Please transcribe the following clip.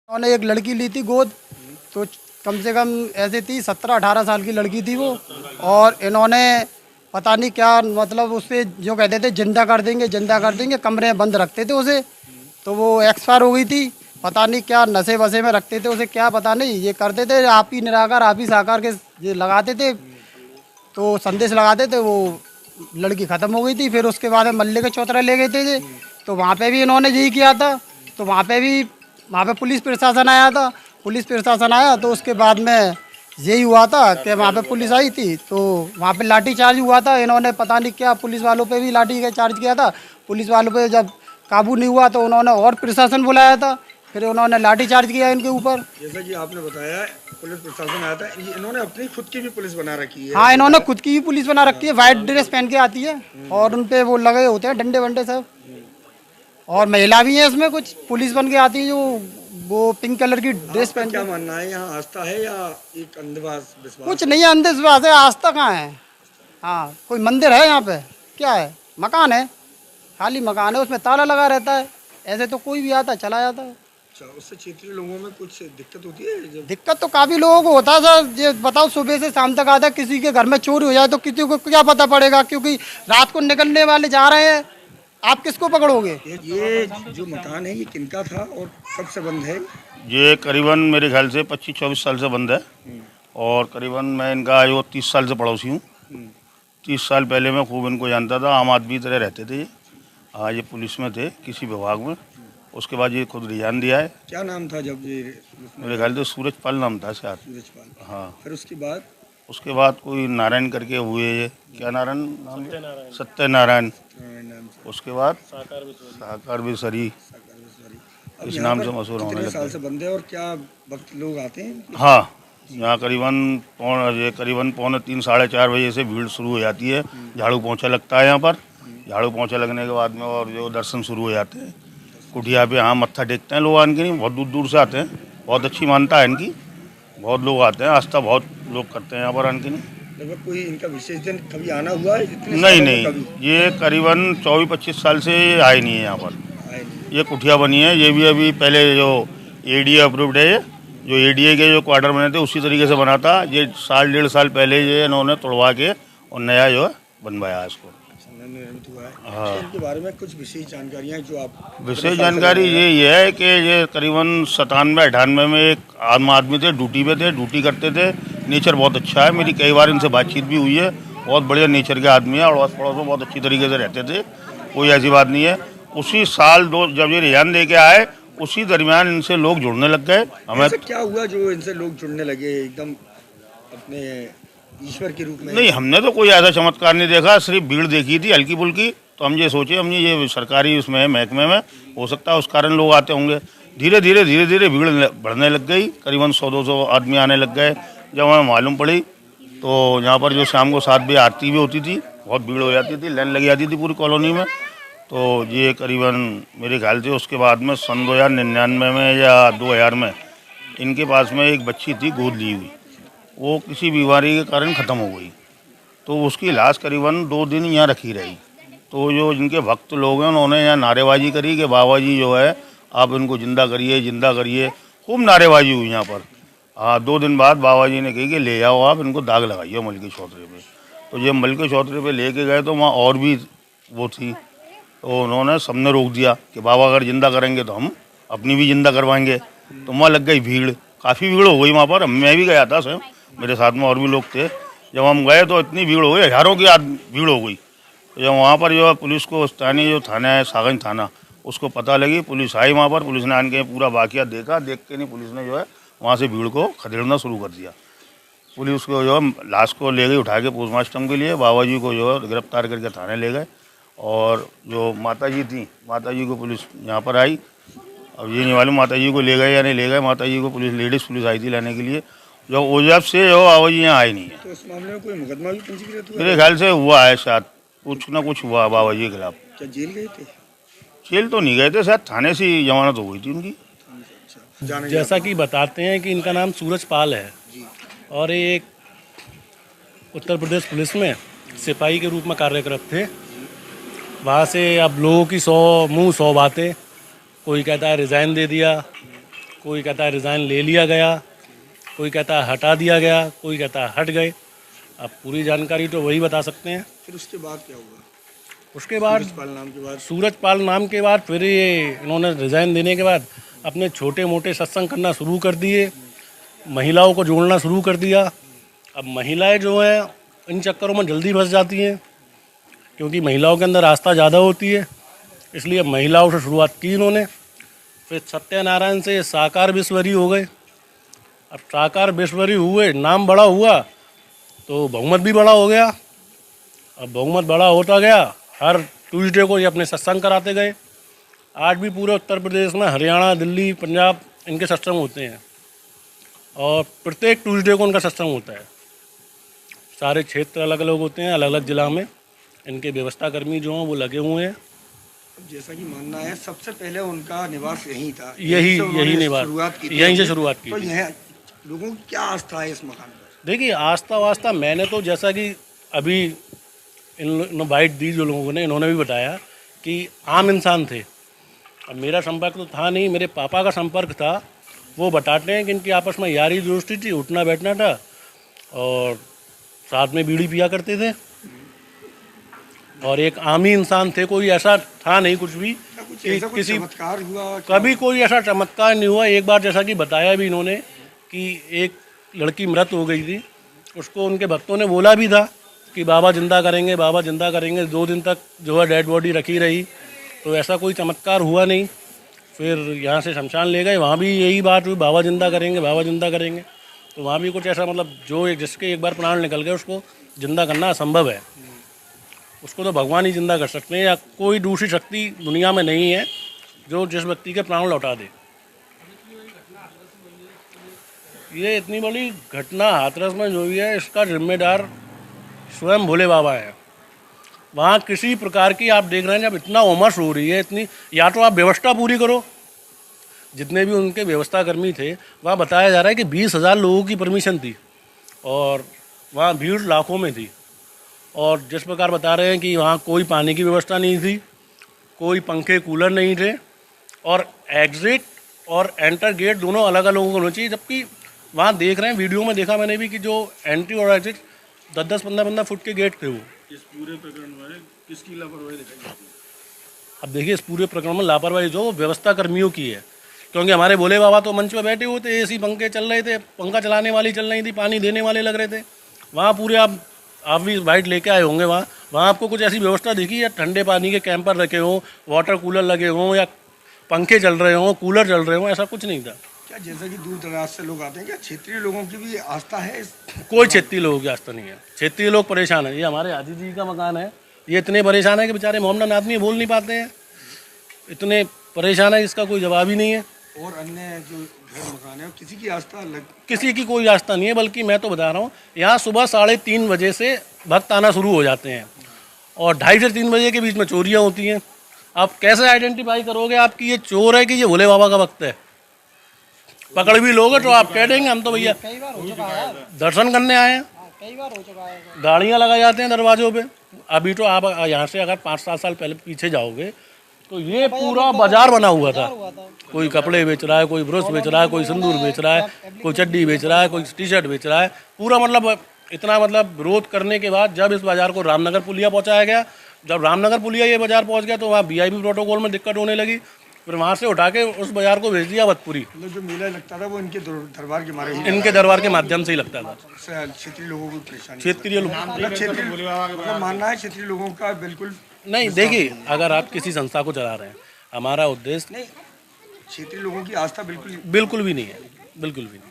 उन्होंने एक लड़की ली थी गोद, तो कम से कम ऐसे थी 17-18 साल की लड़की थी वो। और इन्होंने पता नहीं क्या मतलब उससे जो कहते थे जिंदा कर देंगे, कमरे में बंद रखते थे उसे। तो वो एक्सपायर हो गई थी, पता नहीं क्या नशे वशे में रखते थे उसे, क्या पता नहीं। ये करते थे आप ही निराकार आप ही साकार के ये लगाते थे, तो संदेश लगाते थे। वो लड़की ख़त्म हो गई थी। फिर उसके बाद में मल्ले के चौतरा ले गए थे, तो वहाँ पे भी इन्होंने यही किया था। तो वहाँ पे पुलिस प्रशासन आया था। पुलिस प्रशासन आया तो उसके बाद में यही हुआ था कि वहाँ पे पुलिस आई थी, तो वहाँ पे लाठी चार्ज हुआ था। इन्होंने पता नहीं क्या पुलिस वालों पे भी लाठी का चार्ज किया था। पुलिस वालों पे जब काबू नहीं हुआ तो उन्होंने और प्रशासन बुलाया था, फिर उन्होंने लाठी चार्ज किया इनके ऊपर। जैसा कि आपने बताया पुलिस प्रशासन आया था, इन्होंने अपनी खुद की भी पुलिस बना रखी है। हाँ, इन्होंने खुद की भी पुलिस बना रखी है, वाइट ड्रेस पहन के आती है और उन पे वो लगे होते हैं डंडे वंडे सब। और महिला भी है इसमें, कुछ पुलिस बन के आती है जो वो पिंक कलर की ड्रेस पहन के। क्या मानना है, यहाँ आस्था है या एक विश्वास? कुछ नहीं है, अंधविश्वास है, आस्था कहाँ है। हाँ, कोई मंदिर है यहाँ पे? क्या है? मकान है, खाली मकान है, उसमें ताला लगा रहता है। ऐसे तो कोई भी आता है चला जाता है। अच्छा, उससे क्षेत्रीय लोगों में कुछ दिक्कत होती है? दिक्कत तो काफ़ी लोगों को होता है सर। ये बताओ, सुबह से शाम तक आता है, किसी के घर में चोरी हो जाए तो किसी को क्या पता पड़ेगा, क्योंकि रात को निकलने वाले जा रहे हैं, आप किसको पकड़ोगे? ये जो मकान है ये किनका था और कब से बंद है? ये करीबन मेरे ख्याल से 25-24 साल से बंद है। और करीबन मैं इनका जो 30 साल से पड़ोसी हूँ। 30 साल पहले मैं खूब इनको जानता था, आम आदमी तरह रहते थे ये। हाँ, ये पुलिस में थे किसी विभाग में। उसके बाद ये खुद रिजाइन दिया है। क्या नाम था जब ये? मेरे ख्याल से सूरजपाल नाम था शायद। सूरजपाल। हाँ, फिर उसके बाद कोई नारायण करके हुए ये, क्या नारायण नाम? सत्यनारायण। उसके बाद साकार बिसरी इस नाम से मशहूर होने लगे। साल से बंद है और क्या वक्त लोग आते हैं? हाँ, यहाँ करीबन पौने 3-4:30 बजे से भीड़ शुरू हो जाती है। झाड़ू पोंछा लगता है यहाँ पर। झाड़ू पोंछा लगने के बाद में और जो दर्शन शुरू हो जाते हैं कुटिया पे। यहाँ मत्था टेकते हैं लोग, आने नहीं बहुत दूर दूर से आते हैं। बहुत अच्छी मानता है इनकी, बहुत लोग आते हैं, आस्था बहुत लोग करते हैं यहाँ पर आने की। लगभग कोई इनका विशेष दिन कभी आना हुआ है? नहीं, ये करीबन 24-25 साल से आए नहीं है यहाँ पर। ये कुटिया बनी है, ये भी अभी पहले जो एडीए अप्रूव्ड है, जो एडीए के जो क्वार्टर बने थे उसी तरीके से बना था। ये 1.5 साल पहले ये इन्होंने तोड़वा के और नया जो है बनवाया है इसको। निर्मित हुआ है। हाँ, इनके बारे में कुछ विशेष जानकारियाँ जो आप? विशेष जानकारी ये है कि ये करीबन 97-98 में एक आम आदमी थे, ड्यूटी करते थे। नेचर बहुत अच्छा है, मेरी कई बार इनसे बातचीत भी हुई है। बहुत बढ़िया नेचर के आदमी है, अड़ोस पड़ोस में बहुत अच्छी तरीके से रहते थे, कोई ऐसी बात नहीं है। उसी साल जब ये रिजाइन दे के आए उसी दरमियान इनसे लोग जुड़ने लग गए। हमें क्या हुआ जो इनसे लोग जुड़ने लगे एकदम अपने ईश्वर के रूप में? नहीं, हमने तो कोई ऐसा चमत्कार नहीं देखा, सिर्फ भीड़ देखी थी हल्की फुल्की। तो हम ये सोचे, हमने ये सरकारी उसमें महकमे में हो सकता है उस कारण लोग आते होंगे। धीरे धीरे भीड़ बढ़ने लग गई, करीबन 100-200 आदमी आने लग गए। जब हमें मालूम पड़ी तो यहाँ पर जो शाम को 7 बजे आरती भी होती थी, बहुत भीड़ हो जाती थी, लाइन लग जाती थी पूरी कॉलोनी में। तो ये करीबन मेरे ख्याल से उसके बाद में सन 2099 में या 2000 में इनके पास में एक बच्ची थी गोद ली हुई, वो किसी बीमारी के कारण ख़त्म हो गई। तो उसकी लाश करीबन 2 दिन यहाँ रखी रही। तो जो जिनके भक्त लोग हैं उन्होंने यहाँ नारेबाजी करी कि बाबा जी जो है आप इनको जिंदा करिए। खूब नारेबाजी हुई यहाँ पर। हाँ, 2 दिन बाद बाबा जी ने कही कि ले जाओ आप इनको, दाग लगाइए मल के चौतरे पे। तो जब मल के चौतरे पे लेके गए तो वहाँ और भी वो थी, तो उन्होंने सबने रोक दिया कि बाबा अगर जिंदा करेंगे तो हम अपनी भी जिंदा करवाएंगे। तो वहाँ लग गई भीड़, काफ़ी भीड़ हो गई वहाँ पर। मैं भी गया था स्वयं, मेरे साथ में और भी लोग थे। जब हम गए तो इतनी भीड़ हो गई, हज़ारों की भीड़ हो गई। तो जब वहाँ पर जो पुलिस को स्थानीय जो थाना है सागंज थाना, उसको पता लगी, पुलिस आई वहाँ पर। पुलिस ने आन के पूरा वाक़या देखा, देख के नहीं पुलिस ने जो है वहाँ से भीड़ को खदेड़ना शुरू कर दिया। पुलिस को जो है लाश को ले गई उठा के पोस्टमार्टम के लिए। बाबा जी को जो है गिरफ्तार करके थाने ले गए। और जो माता जी थी, माता जी को पुलिस यहाँ पर आई। अब ये नहीं मालूम माता जी को ले गए या नहीं ले गए। माता जी को लेडीज़ पुलिस आई थी लाने के लिए, जो ओजब से जो बाबा जी यहाँ आई नहीं है। तो इस मामले में कोई मुकदमा भी पंजीकृत हुआ? मेरे ख्याल से हुआ है, शायद कुछ ना कुछ हुआ बाबा जी के खिलाफ। क्या जेल गए थे? जेल तो नहीं गए थे, शायद थाने से ही जमानत हो गई थी उनकी। जैसा कि बताते हैं कि इनका नाम सूरजपाल है और एक उत्तर प्रदेश पुलिस में सिपाही के रूप में कार्यरत थे। वहाँ से अब लोगों की 100 बातें। कोई कहता है रिज़ाइन दे दिया, कोई कहता है रिज़ाइन ले लिया गया, कोई कहता है हटा दिया गया, कोई कहता है हट गए। अब पूरी जानकारी तो वही बता सकते हैं। फिर उसके बाद क्या हुआ? उसके बाद सूरजपाल नाम के बाद सूरजपाल नाम के बाद फिर ये इन्होंने रिज़ाइन देने के बाद अपने छोटे मोटे सत्संग करना शुरू कर दिए, महिलाओं को जोड़ना शुरू कर दिया। अब महिलाएं जो हैं इन चक्करों में जल्दी फंस जाती हैं, क्योंकि महिलाओं के अंदर आस्था ज़्यादा होती है, इसलिए महिलाओं से शुरुआत की इन्होंने। फिर सत्यनारायण से साकार विश्वरी हो गए। अब साकार विश्वरी हुए, नाम बड़ा हुआ तो बहुमत भी बड़ा हो गया। अब बहुमत बड़ा होता गया, हर ट्यूसडे को ये अपने सत्संग कराते गए। आज भी पूरे उत्तर प्रदेश में हरियाणा, दिल्ली, पंजाब इनके सत्संग होते हैं और प्रत्येक ट्यूसडे को उनका सत्संग होता है। सारे क्षेत्र अलग अलग होते हैं, अलग अलग जिला में इनके व्यवस्था कर्मी जो हैं वो लगे हुए हैं। अब जैसा कि मानना है सबसे पहले उनका निवास यहीं था, यही निवास शुरुआत की थी। यहीं से शुरुआत की तो थी। यह लोगों की क्या आस्था है इस मकान पर? देखिए आस्था वास्ता मैंने तो जैसा कि अभी इन बाइट दी जो लोगों ने, इन्होंने भी बताया कि आम इंसान थे। अब मेरा संपर्क तो था नहीं, मेरे पापा का संपर्क था। वो बताते हैं कि इनकी आपस में यारी दोस्ती थी, उठना बैठना था और साथ में बीड़ी पिया करते थे और एक आम ही इंसान थे। कोई ऐसा था नहीं कुछ भी कि कुछ किसी चमत्कार हुआ? कभी कोई ऐसा चमत्कार नहीं हुआ। एक बार जैसा कि बताया भी इन्होंने कि एक लड़की मृत हो गई थी, उसको उनके भक्तों ने बोला भी था कि बाबा जिंदा करेंगे, बाबा जिंदा करेंगे। 2 दिन तक जो है डेड बॉडी रखी रही, तो ऐसा कोई चमत्कार हुआ नहीं। फिर यहाँ से शमशान ले गए, वहाँ भी यही बात हुई, बाबा जिंदा करेंगे, बाबा जिंदा करेंगे। तो वहाँ भी कुछ ऐसा मतलब जो जिसके एक बार प्राण निकल गए उसको जिंदा करना असंभव है। उसको तो भगवान ही जिंदा कर सकते हैं, या कोई दूसरी शक्ति दुनिया में नहीं है जो जिस व्यक्ति के प्राण लौटा दे। ये इतनी बड़ी घटना हाथरस में जो हुई है, इसका जिम्मेदार स्वयं भोले बाबा है। वहाँ किसी प्रकार की आप देख रहे हैं, जब इतना उमस हो रही है, इतनी, या तो आप व्यवस्था पूरी करो। जितने भी उनके व्यवस्था कर्मी थे, वहाँ बताया जा रहा है कि 20,000 लोगों की परमिशन थी और वहाँ भीड़ लाखों में थी। और जिस प्रकार बता रहे हैं कि वहाँ कोई पानी की व्यवस्था नहीं थी, कोई पंखे कूलर नहीं थे और एग्ज़िट और एंटर गेट दोनों अलग अलग होने चाहिए। जबकि वहाँ देख रहे हैं, वीडियो में देखा मैंने भी कि जो एंट्री और एग्ज़िट 10-10, 15-15 फुट के गेट थे। वो इस पूरे प्रकरण में किसकी लापरवाही दिखाई जाती है? अब देखिए इस पूरे प्रकरण में लापरवाही जो व्यवस्था कर्मियों की है, क्योंकि हमारे भोले बाबा तो मंच पर बैठे हुए थे, एसी पंखे चल रहे थे, पंखा चलाने वाली चल रही थी, पानी देने वाले लग रहे थे। वहाँ पूरे आप भी वाइट लेके आए होंगे, वहाँ आपको कुछ ऐसी व्यवस्था दिखी या ठंडे पानी के कैंपर रखे हों, वाटर कूलर लगे हों या पंखे चल रहे हों, कूलर चल रहे हों? ऐसा कुछ नहीं था। क्या जैसा कि दूर दराज से लोग आते हैं, क्या क्षेत्रीय लोगों की भी आस्था है कोई क्षेत्रीय लोगों की आस्था नहीं है। क्षेत्रीय लोग परेशान है। ये हमारे आदि जी का मकान है, ये इतने परेशान है कि बेचारे मोमडन आदमी बोल नहीं पाते हैं, इतने परेशान है, इसका कोई जवाब ही नहीं है। और अन्य जो घर मकान है किसी की आस्था अलग? किसी की कोई आस्था नहीं है। बल्कि मैं तो बता रहा हूँ, यहाँ सुबह 3:30 बजे से भक्त आना शुरू हो जाते हैं और 2:30 से 3 बजे के बीच में चोरियाँ होती हैं। आप कैसे आइडेंटिफाई करोगे आपकी ये चोर है कि ये भोले बाबा का भक्त है? पकड़ भी लोगे तो आप कह देंगे हम तो भैया कई बार हो चुका है, दर्शन करने आए हैं। कई बार हो चुका है। गाड़ियाँ लगाई जाते हैं दरवाजों पे। अभी तो आप यहाँ से अगर 5-7 साल पहले पीछे जाओगे तो ये पूरा बाजार बना हुआ था। कोई कपड़े बेच रहा है, कोई ब्रश बेच रहा है, कोई सिंदूर बेच रहा है, कोई चड्डी बेच रहा है, कोई टी शर्ट बेच रहा है। पूरा मतलब इतना मतलब विरोध करने के बाद जब इस बाज़ार को रामनगर पुलिया पहुँचाया गया, जब रामनगर पुलिया ये बाज़ार पहुँच गया तो वहाँ VIP प्रोटोकॉल में दिक्कत होने लगी। फिर वहाँ से उठा के उस बाज़ार को भेज दिया अवधपुरी। मतलब जो मेला लगता था वो इनके दरबार के मारे ही इनके दरबार के माध्यम से ही लगता था। क्षेत्रीय लोगों को परेशानी? क्षेत्रीय लोग मतलब मानना है क्षेत्रीय लोगों का बिल्कुल नहीं। देखिए अगर आप किसी संस्था को चला रहे हैं, हमारा उद्देश्य नहीं, क्षेत्रीय लोगों की आस्था बिल्कुल बिल्कुल भी नहीं है, बिल्कुल भी नहीं।